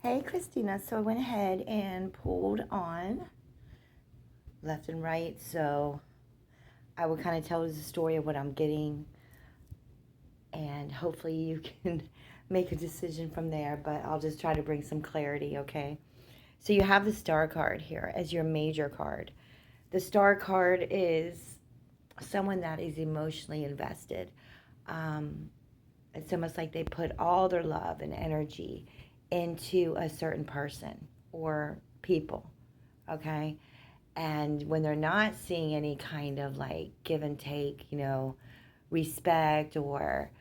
Hey, Christina. So I went ahead and pulled on left and right. So I will kind of tell the story of what I'm getting, and hopefully you can make a decision from there. But I'll just try to bring some clarity, okay? So you have the star card here as your major card. The star card is someone that is emotionally invested. Um, it's almost like they put all their love and energy into a certain person or people, okay? And when they're not seeing any kind of like give and take, respect or,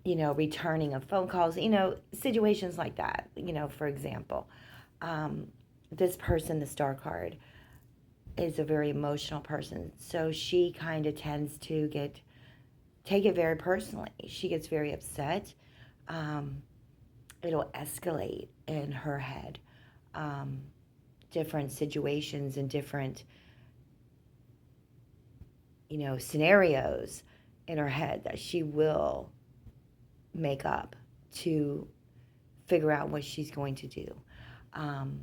returning of phone calls, situations like that, for example, um, this person, the star card, is a very emotional person. So she kind of tends to take it very personally. She gets very upset. Um, it'll escalate in her head. Um, Different situations and different scenarios in her head that she will make up to figure out what she's going to do. Um,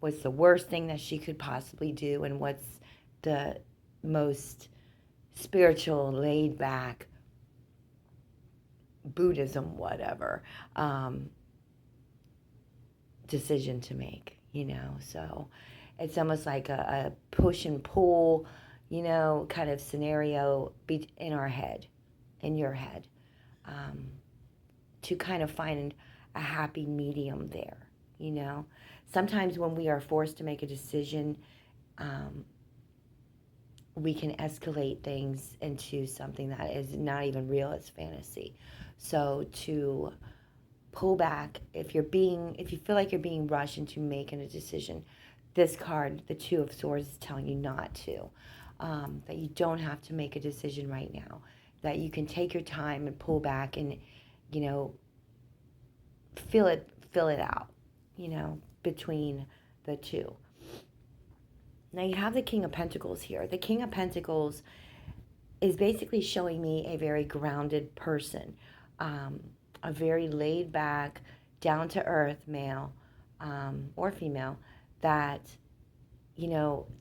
what's the worst thing that she could possibly do, and what's the most spiritual, laid back, Buddhism, whatever, decision to make. So it's almost like a push and pull, kind of scenario in our head, in your head, um, to kind of find a happy medium there. Sometimes when we are forced to make a decision, um, we can escalate things into something that is not even real, it's fantasy. So to pull back, if you feel like you're being rushed into making a decision, this card, the Two of Swords, is telling you not to. That you don't have to make a decision right now. That you can take your time and pull back and, you know, fill it out, between the two. Now you have the King of Pentacles here. The King of Pentacles is basically showing me a very grounded person, a very laid back, down to earth male, or female that,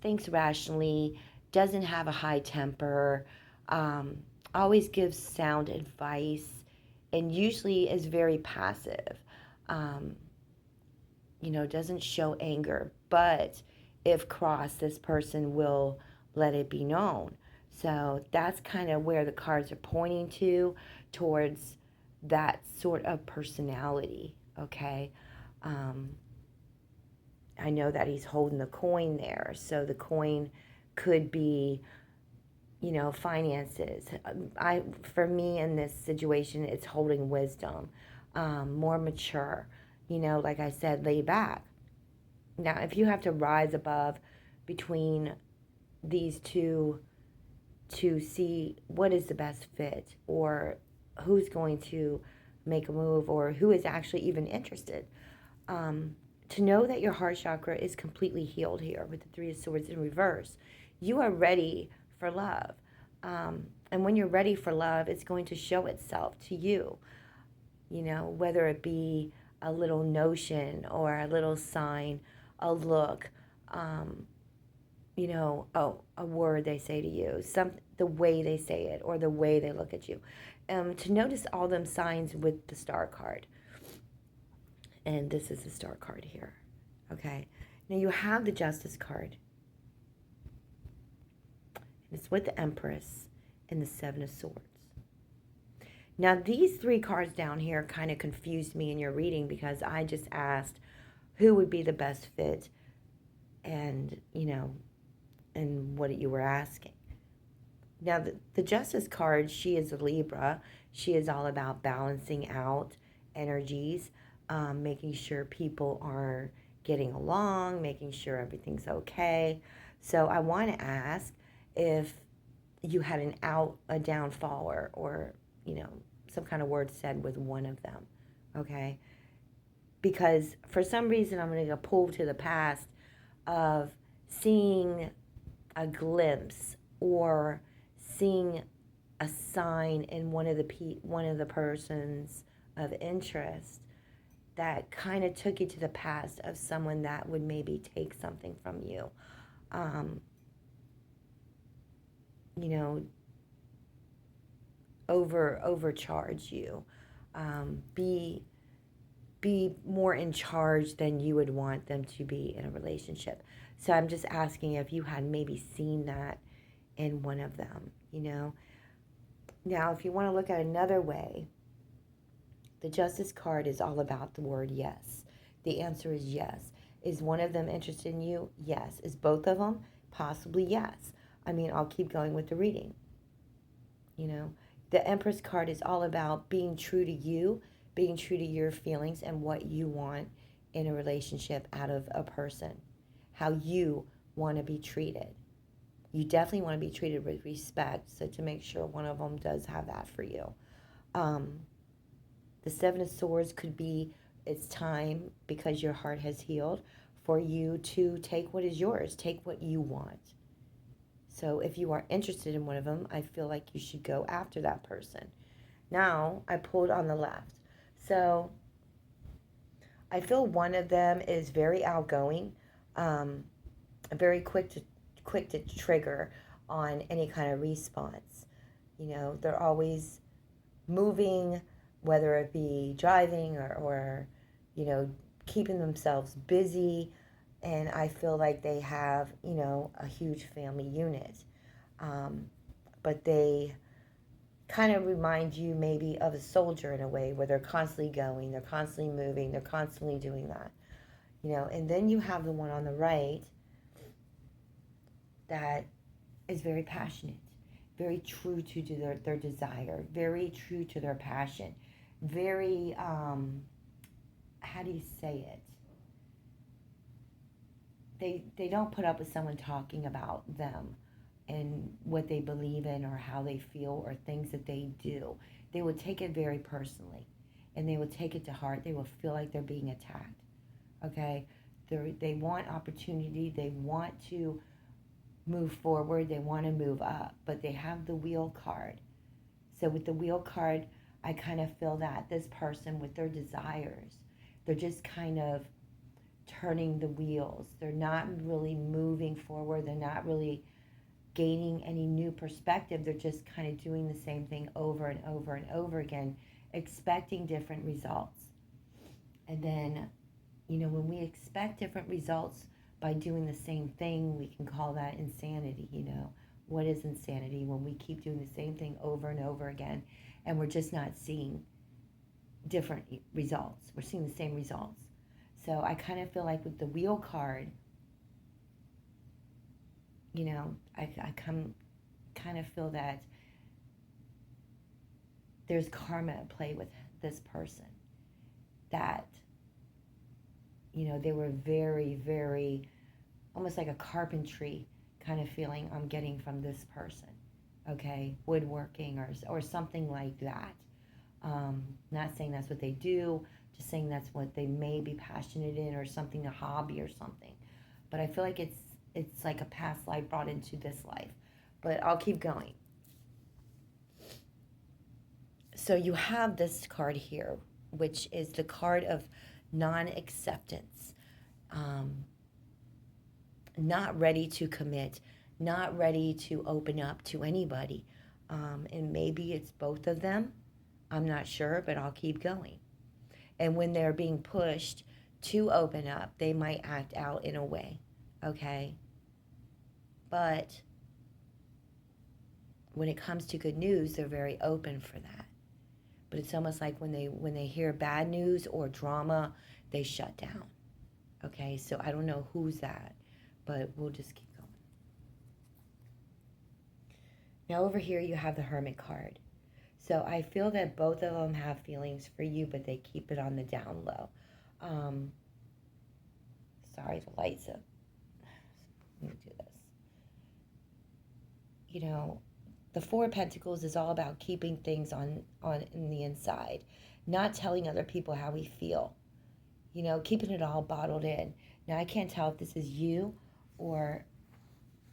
thinks rationally, doesn't have a high temper, um, always gives sound advice, and usually is very passive. Um, doesn't show anger, but if crossed, this person will let it be known. So that's kind of where the cards are pointing towards that sort of personality, okay? Um, I know that he's holding the coin there, so the coin could be, finances. For me in this situation, it's holding wisdom, more mature, like I said, laid back. Now, if you have to rise above between these two to see what is the best fit, or who's going to make a move, or who is actually even interested, um, to know that your heart chakra is completely healed here with the Three of Swords in reverse, you are ready for love. And when you're ready for love, it's going to show itself to you, whether it be a little notion or a little sign, a look, um, a word they say to you, the way they say it or the way they look at you. To notice all them signs with the star card. And this is the star card here. Okay. Now you have the Justice card. It's with the Empress and the Seven of Swords. Now these three cards down here kind of confused me in your reading, because I just asked who would be the best fit, and, and what you were asking. Now, the Justice card, she is a Libra. She is all about balancing out energies, making sure people are getting along, making sure everything's okay. So I want to ask if you had a downfall, or some kind of word said with one of them, okay? Because for some reason I'm going to pull to the past of seeing a glimpse or seeing a sign in one of the persons of interest, that kind of took you to the past of someone that would maybe take something from you. Um, you know, overcharge you. Be more in charge than you would want them to be in a relationship. So I'm just asking if you had maybe seen that in one of them, you know. Now, if you want to look at another way, the Justice card is all about the word yes. The answer is yes. Is one of them interested in you? Yes. Is both of them? Possibly yes. I mean, I'll keep going with the reading. You know, the Empress card is all about being true to you, being true to your feelings and what you want in a relationship out of a person, how you want to be treated. You definitely want to be treated with respect, so to make sure one of them does have that for you. The Seven of Swords could be it's time, because your heart has healed, for you to take what is yours, take what you want. So if you are interested in one of them, I feel like you should go after that person. Now, I pulled on the left. So I feel one of them is very outgoing, very quick to trigger on any kind of response. You know, they're always moving, whether it be driving or you know, keeping themselves busy. And I feel like they have, you know, a huge family unit. But they kind of remind you maybe of a soldier in a way, where they're constantly going, they're constantly moving, they're constantly doing that. You know, and then you have the one on the right that is very passionate, very true to their desire, very true to their passion, very, how do you say it? They don't put up with someone talking about them and what they believe in or how they feel or things that they do. They will take it very personally, and they will take it to heart. They will feel like they're being attacked. Okay? They want opportunity. They want to move forward. They want to move up, but they have the Wheel card. So with the Wheel card, I kind of feel that this person with their desires, they're just kind of turning the wheels. They're not really moving forward. They're not really gaining any new perspective. They're just kind of doing the same thing over and over and over again, expecting different results. And then, you know, when we expect different results by doing the same thing, we can call that insanity, you know. What is insanity? When we keep doing the same thing over and over again, and we're just not seeing different results. We're seeing the same results. So I kind of feel like with the Wheel card, you know, I kind of feel that there's karma at play with this person. That, you know, they were very, very, almost like a carpentry kind of feeling I'm getting from this person. Okay, woodworking or something like that. Not saying that's what they do, just saying that's what they may be passionate in, or something, a hobby or something. But I feel like it's like a past life brought into this life. But I'll keep going. So you have this card here, which is the card of non-acceptance. Not ready to commit, not ready to open up to anybody. And maybe it's both of them. I'm not sure, but I'll keep going. And when they're being pushed to open up, they might act out in a way, okay? But when it comes to good news, they're very open for that. But it's almost like when they hear bad news or drama, they shut down. Okay, so I don't know who's that, but we'll just keep going. Now over here you have the Hermit card. So I feel that both of them have feelings for you, but they keep it on the down low. Sorry, the lights up. Let me do this. You know, the Four of Pentacles is all about keeping things on in the inside, not telling other people how we feel. You know, keeping it all bottled in. Now I can't tell if this is you or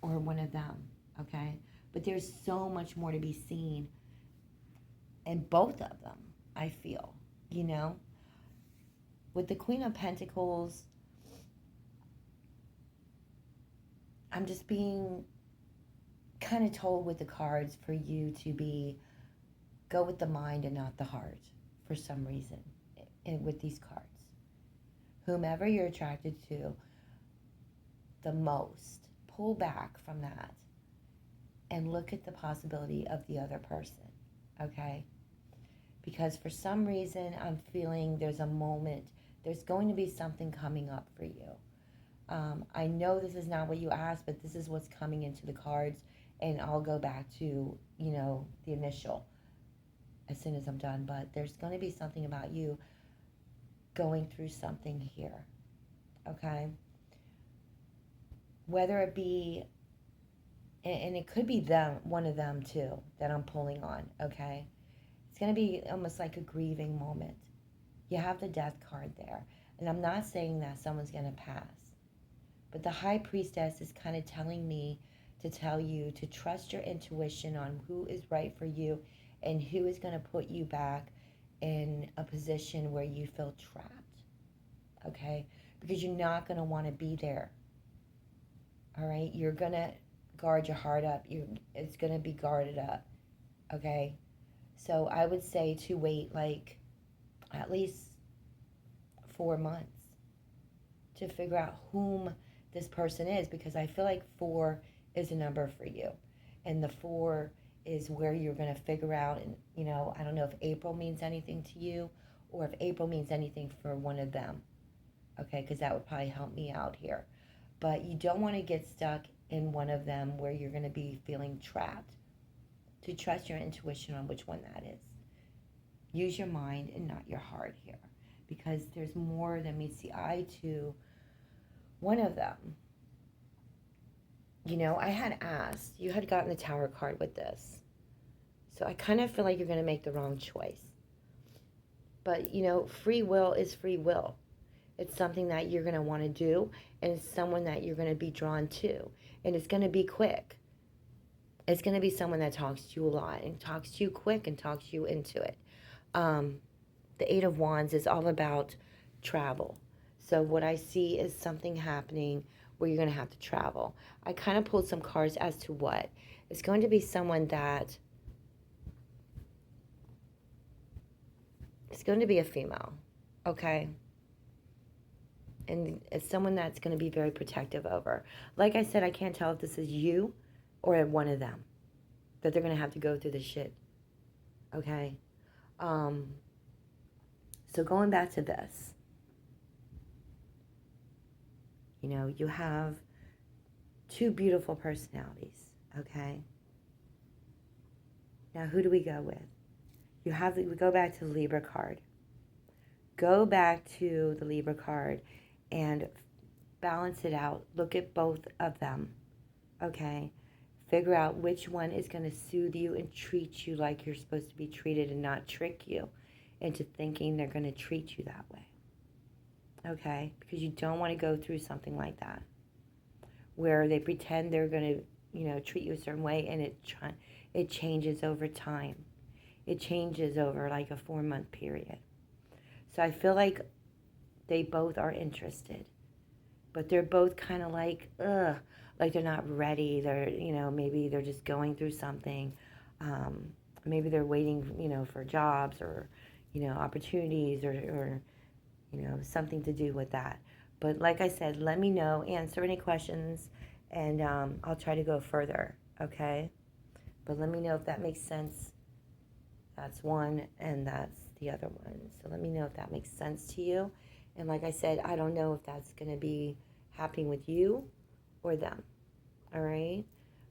one of them, okay? But there's so much more to be seen in both of them, I feel, you know? With the Queen of Pentacles, I'm just being kind of told with the cards for you to go with the mind and not the heart for some reason with these cards. Whomever you're attracted to the most, pull back from that and look at the possibility of the other person, okay? Because for some reason I'm feeling there's a moment, there's going to be something coming up for you. I know this is not what you asked, but this is what's coming into the cards, and I'll go back to, the initial as soon as I'm done, but there's going to be something about you going through something here, okay? Whether it be, and it could be them, one of them too, that I'm pulling on, okay? It's going to be almost like a grieving moment. You have the Death card there, and I'm not saying that someone's going to pass, but the High Priestess is kind of telling me to tell you to trust your intuition on who is right for you and who is going to put you back in a position where you feel trapped, okay? Because you're not going to want to be there, all right? You're going to guard your heart up. It's going to be guarded up, okay? So I would say to wait like at least 4 months to figure out whom this person is, because I feel like 4 is a number for you. And the 4 is where you're going to figure out, and I don't know if April means anything to you or if April means anything for one of them. Okay, because that would probably help me out here. But you don't want to get stuck in one of them where you're going to be feeling trapped. To trust your intuition on which one that is. Use your mind and not your heart here, because there's more than meets the eye to one of them. I had asked, you had gotten the Tower card with this. So I kind of feel like you're going to make the wrong choice. But, free will is free will. It's something that you're going to want to do, and it's someone that you're going to be drawn to. And it's going to be quick. It's going to be someone that talks to you a lot and talks to you quick and talks you into it. The Eight of Wands is all about travel. So what I see is something happening where you're going to have to travel. I kind of pulled some cards as to what. It's going to be someone that... It's going to be a female, okay? And it's someone that's going to be very protective over. Like I said, I can't tell if this is you or one of them that they're going to have to go through this shit, okay? So going back to this, you have 2 beautiful personalities, okay? Now, who do we go with? We go back to the Libra card. Go back to the Libra card and balance it out. Look at both of them, okay? Figure out which one is going to soothe you and treat you like you're supposed to be treated and not trick you into thinking they're going to treat you that way, okay? Because you don't want to go through something like that where they pretend they're going to, treat you a certain way, and it changes over time. It changes over like a 4-month period. So I feel like they both are interested, but they're both kind of like, like they're not ready. They're, maybe they're just going through something. Maybe they're waiting, for jobs or, opportunities or, something to do with that. But like I said, let me know, answer any questions, and I'll try to go further, okay? But let me know if that makes sense. That's one, and that's the other one. So let me know if that makes sense to you. And like I said, I don't know if that's going to be happening with you or them. All right?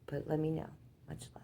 But let me know. Much love.